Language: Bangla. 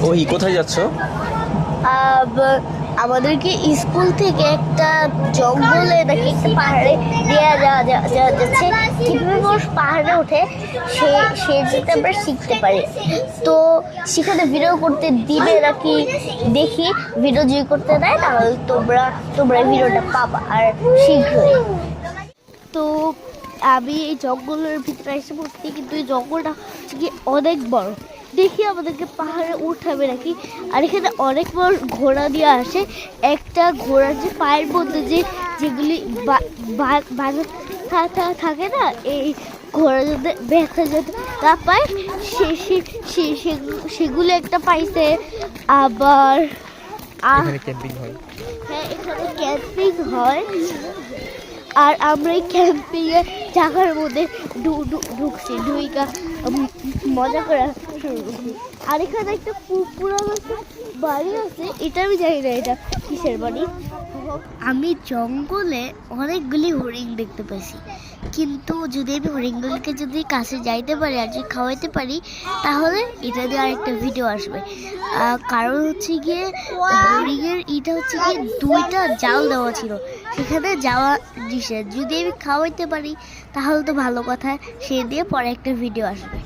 ওই কোথায় যাচ্ছ? আমাদেরকে স্কুল থেকে একটা জঙ্গলে নাকি একটা পাহাড়ে দেওয়া যাচ্ছে কিভাবে মানুষ পাহাড়ে ওঠে সে যেটা আমরা শিখতে পারি। তো সেখানে ভিডিও করতে দিবে নাকি দেখি, ভিডিও যদি করতে দেয় তাহলে তোমরা ভিডিওটা পাবা আর শীঘ্রই। তো আমি এই জঙ্গলের ভিতরে এসে পড়ছি, কিন্তু এই জঙ্গলটা হচ্ছে কি অনেক বড়। দেখি আমাদেরকে পাহাড়ে উঠাবে নাকি। আর এখানে অনেক বড় ঘোড়া দিয়ে আসে। একটা ঘোড়ার যে পায়ের মধ্যে যেগুলি বাঁধা থাকে না, এই ঘোড়া যদি ব্যথা যদি না পায় সেগুলো একটা পাইছে। আবার ক্যাম্পিং হয়। হ্যাঁ, এখানে ক্যাম্পিং হয়। আর আমরা এই ক্যাম্পিংয়ে জায়গার মধ্যে ঢুকছি, ঢুইকা মজা করা শুরু করছি। আর এখানে একটা পুরানো বাড়ি আছে, এটা আমি জানি না এটা কিসের বাড়ি। আমি জঙ্গলে অনেকগুলি হরিণ দেখতে পাইছি, কিন্তু যদি আমি হরিণগুলিকে যদি কাছে যাইতে পারি আর যদি খাওয়াইতে পারি তাহলে এটা দিয়ে আরেকটা ভিডিও আসবে। কারণ হচ্ছে গিয়ে হরিণের এটা হচ্ছে গিয়ে 2টা জাল দেওয়া ছিল, সেখানে যাওয়া নিষেধ। যদি আমি খাওয়াইতে পারি তাহলে তো ভালো কথা, সে দিয়ে পরে একটা ভিডিও আসবে।